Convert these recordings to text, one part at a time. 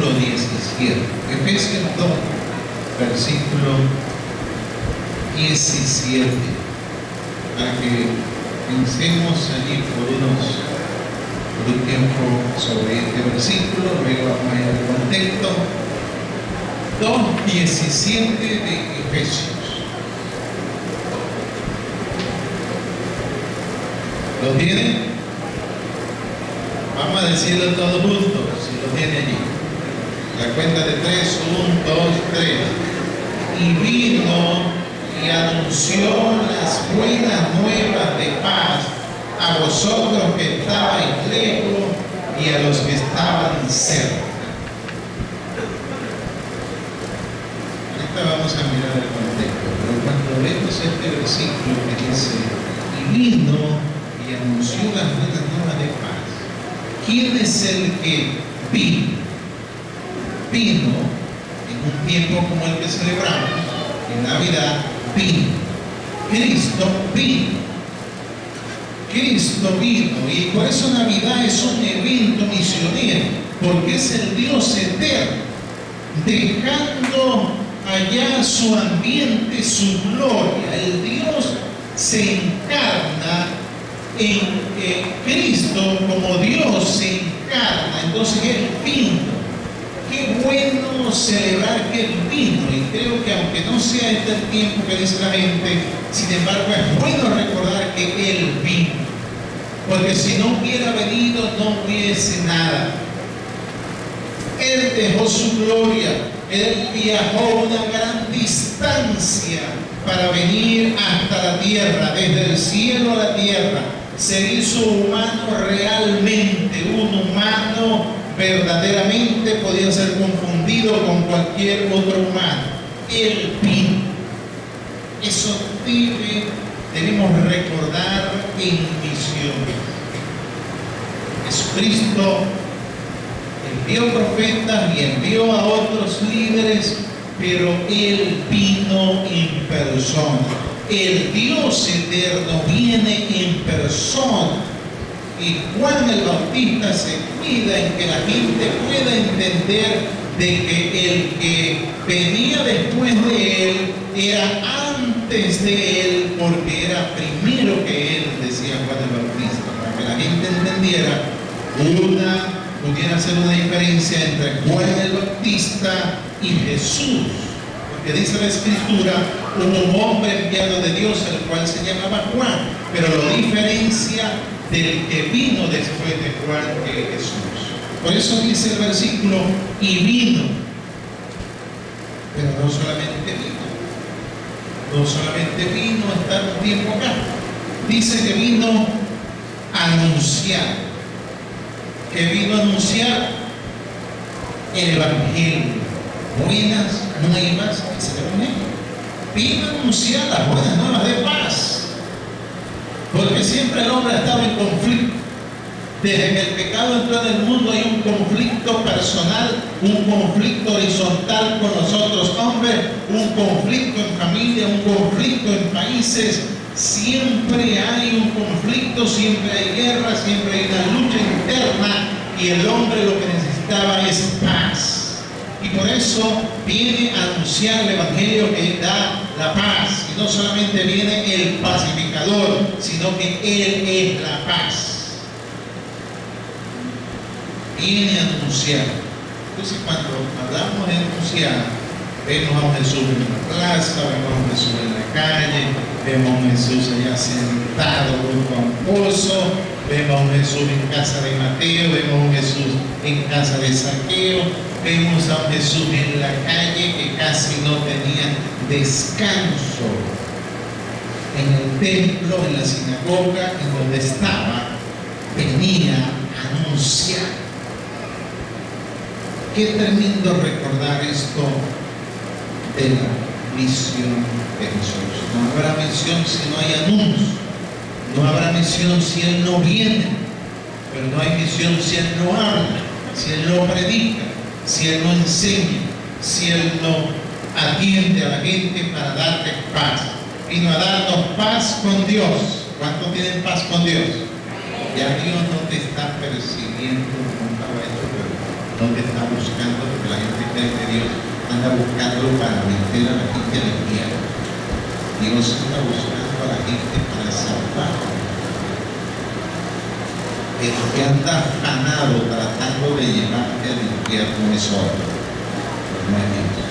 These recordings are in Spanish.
versículo 17. Efesios 2, versículo 17. Para que pensemos allí por un tiempo sobre este versículo, luego vamos a ir al contexto. 2:17 de Efesios. ¿Lo tienen? Vamos a decirlo todos juntos, si lo tiene allí. La cuenta de 3, 1, 2, 3. Y vino y anunció las buenas nuevas de paz a vosotros que estabais lejos y a los que estaban cerca. Ahorita vamos a mirar el contexto, pero cuando vemos este versículo que dice, y vino y anunció las buenas nuevas de paz, ¿quién es el que vino? Vino en un tiempo como el que celebramos, en Navidad, vino. Cristo vino. Cristo vino. Y por eso Navidad es un evento misionero, porque es el Dios eterno, dejando allá su ambiente, su gloria. El Dios se encarna en Cristo, como Dios se encarna. Entonces Él vino. Qué bueno celebrar que Él vino, y creo que aunque no sea este el tiempo que dice la gente, sin embargo es bueno recordar que Él vino, porque si no hubiera venido no hubiese nada. Él dejó su gloria, Él viajó una gran distancia para venir hasta la tierra, desde el cielo a la tierra. Se hizo humano realmente, un humano verdaderamente podía ser confundido con cualquier otro humano. Él vino. Eso debemos recordar en misión. Jesucristo envió profetas y envió a otros líderes, pero Él vino en persona. El Dios eterno viene en persona. Y Juan el Bautista se cuida en que la gente pueda entender de que el que venía después de él era antes de él, porque era primero que él, decía Juan el Bautista, para que la gente entendiera pudiera hacer una diferencia entre Juan el Bautista y Jesús. Porque dice la Escritura, hubo un hombre enviado de Dios, el cual se llamaba Juan, pero lo diferencia del que vino después de Juan, que es Jesús. Por eso dice el versículo, y vino. Pero no solamente vino a estar un tiempo acá. Dice que vino a anunciar. Que vino a anunciar el Evangelio. Buenas nuevas, vino a anunciar las buenas nuevas de paz. Porque siempre el hombre ha estado en conflicto. Desde que el pecado entró en el mundo hay un conflicto personal, un conflicto horizontal con nosotros hombres, un conflicto en familia, un conflicto en países. Siempre hay un conflicto, siempre hay guerra, siempre hay una lucha interna, y el hombre lo que necesitaba es paz. Y por eso viene a anunciar el Evangelio que da la paz. Y no solamente viene el pacificador, sino que Él es la paz. Viene a anunciar. Entonces cuando hablamos de anunciar, vemos a un Jesús en la plaza, vemos a un Jesús en la calle, vemos a un Jesús allá sentado junto a un pozo, vemos a un Jesús en casa de Mateo, vemos a un Jesús en casa de Zaqueo, vemos a un Jesús en la calle que casi no tenía descanso. En el templo, en la sinagoga, en donde estaba, venía a anunciar. Qué tremendo recordar esto de la misión de Jesús. No habrá misión si no hay anuncio. No habrá misión si Él no viene. Pero no hay misión si Él no habla, si Él no predica, si Él no enseña, si Él no atiende a la gente para darle paz. Vino a darnos paz con Dios. ¿Cuántos tienen paz con Dios? Ya Dios no te está persiguiendo, no te está buscando, creen que Dios anda buscando para meter a la gente al infierno. Dios anda buscando a la gente para salvar. El que anda afanado tratando de llevarte al infierno es otro, no es Dios.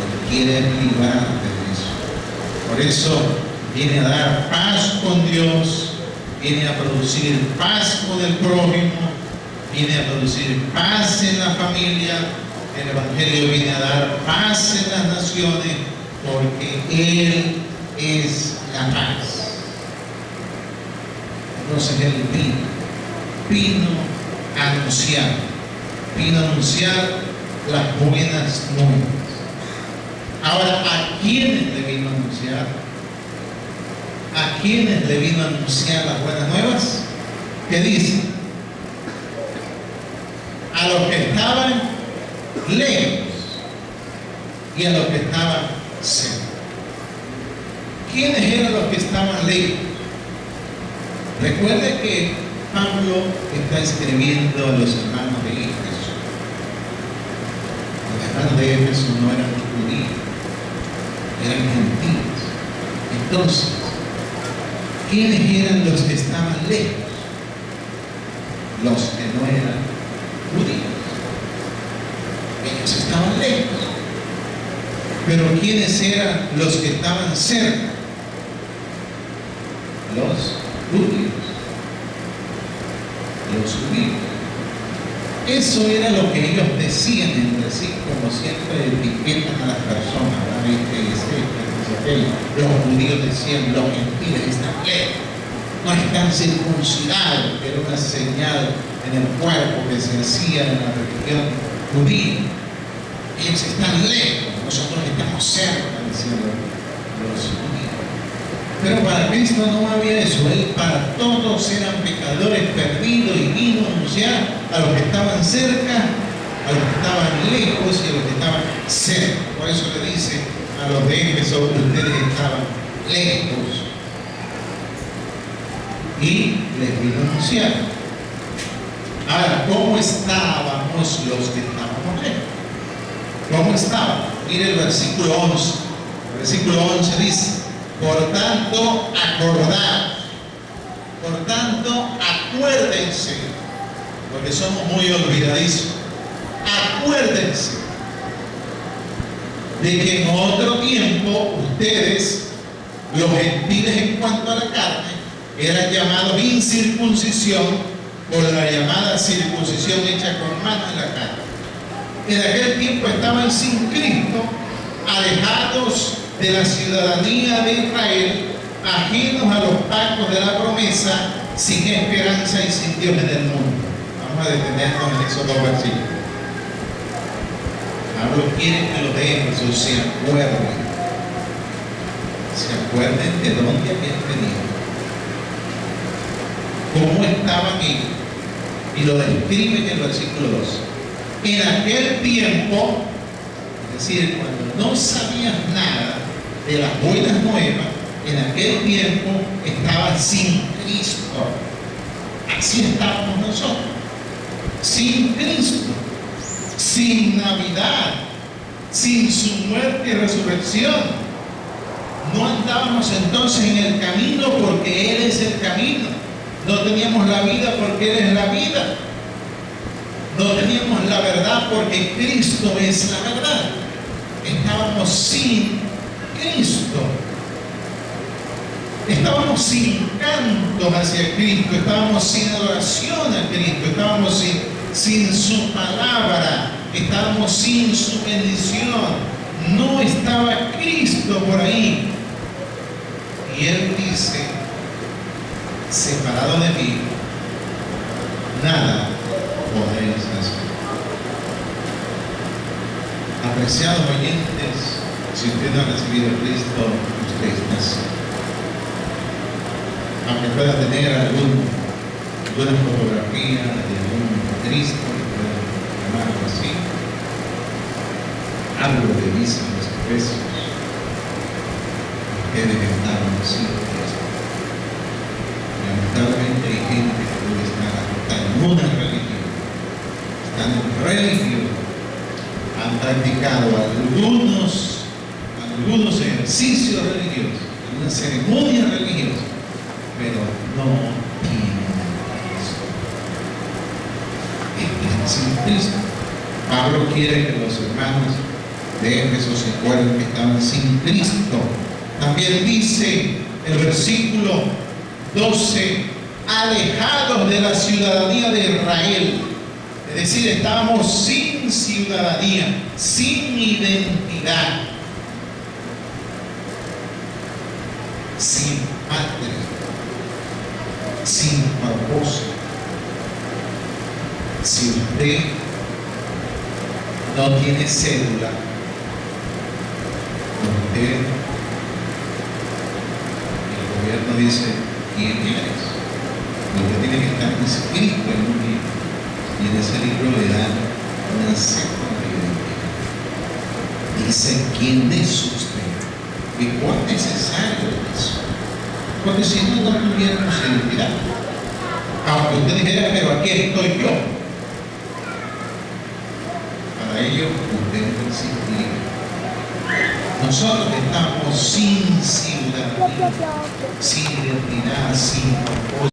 Él quiere librarte de eso. Por eso viene a dar paz con Dios, viene a producir paz con el prójimo, viene a producir paz en la familia. El Evangelio viene a dar paz en las naciones, porque Él es la paz. Entonces Él vino a anunciar las buenas nuevas. Ahora, ¿a quiénes le vino a anunciar? ¿A quiénes le vino a anunciar las buenas nuevas? ¿Qué dice? A los que estaban lejos y a los que estaban cerca. ¿Quiénes eran los que estaban lejos? Recuerde que Pablo está escribiendo a los hermanos de Éfeso. Los hermanos de Éfeso no eran judíos, eran gentiles. Entonces, ¿quiénes eran los que estaban lejos? Los que no eran judíos. Ellos estaban lejos. Pero ¿quiénes eran los que estaban cerca? Los judíos. Los judíos. Eso era lo que ellos decían entre sí, como siempre etiquetan a las personas, ¿verdad? Los judíos decían, los gentiles están lejos, no están circuncidados, que era una señal en el cuerpo que se hacía en la religión judía. Ellos están lejos, nosotros estamos cerca, decían los judíos. Pero para Cristo no había eso. Él para todos eran pecadores perdidos y vino a anunciar a los que estaban cerca, a los que estaban lejos y a los que estaban cerca. Por eso le dice a los de Éfeso, ustedes estaban lejos. Y les vino a anunciar. Ahora, ¿cómo estábamos los que estábamos lejos? ¿Cómo estábamos? Mire el versículo 11. El versículo 11 dice: por tanto, acordaos. Por tanto, acuérdense, porque somos muy olvidadizos. Acuérdense de que en otro tiempo ustedes, los gentiles en cuanto a la carne, eran llamados incircuncisión por la llamada circuncisión hecha con mano en la carne. En aquel tiempo estaban sin Cristo, alejados de la ciudadanía de Israel, ajenos a los pactos de la promesa, sin esperanza y sin Dios en el mundo. Vamos a detenernos en esos dos versículos. Pablo quiere que los de Éfeso se acuerden de dónde habían venido, cómo estaban ellos, y lo describe en el versículo 2. En aquel tiempo, es decir, cuando no sabías nada de las buenas nuevas, en aquel tiempo estaban sin Cristo. Así estábamos nosotros, sin Cristo, sin Navidad, sin su muerte y resurrección. No andábamos entonces en el camino porque Él es el camino. No teníamos la vida porque Él es la vida. No teníamos la verdad porque Cristo es la verdad. Estábamos sin Cristo. Estábamos sin canto hacia Cristo. Estábamos sin adoración a Cristo. Estábamos sin su palabra. Estábamos sin su bendición. No estaba Cristo por ahí. Y Él dice: separado de mí, nada podréis hacer. Apreciados oyentes, si usted no ha recibido a Cristo, usted está así. Aunque pueda tener alguna fotografía de algún Cristo, que pueda llamarlo así, algo que dicen los Efesios, ustedes estaban así. Lamentablemente hay gente que puede estar en una religión, están en religión, han practicado algunos ejercicios religiosos, algunas ceremonias religiosas, pero no tienen a Cristo. Están sin Cristo. Pablo quiere que los hermanos de Éfeso se acuerden que estaban sin Cristo. También dice el versículo 12, alejados de la ciudadanía de Israel. Es decir, estábamos sin ciudadanía, sin identidad, sin patria, sin propósito. Si usted no tiene cédula, usted, el gobierno dice, ¿quién eres? Usted tiene que estar inscrito en un libro, y en ese libro le dan una cédula de identidad. Dice quién es usted y cuán necesario es. Porque si no, no tuviéramos identidad. Aunque usted dijera, pero aquí estoy yo. Para ello, usted no existiría. Nosotros estamos sin ciudadanía, sin identidad, sin propósito.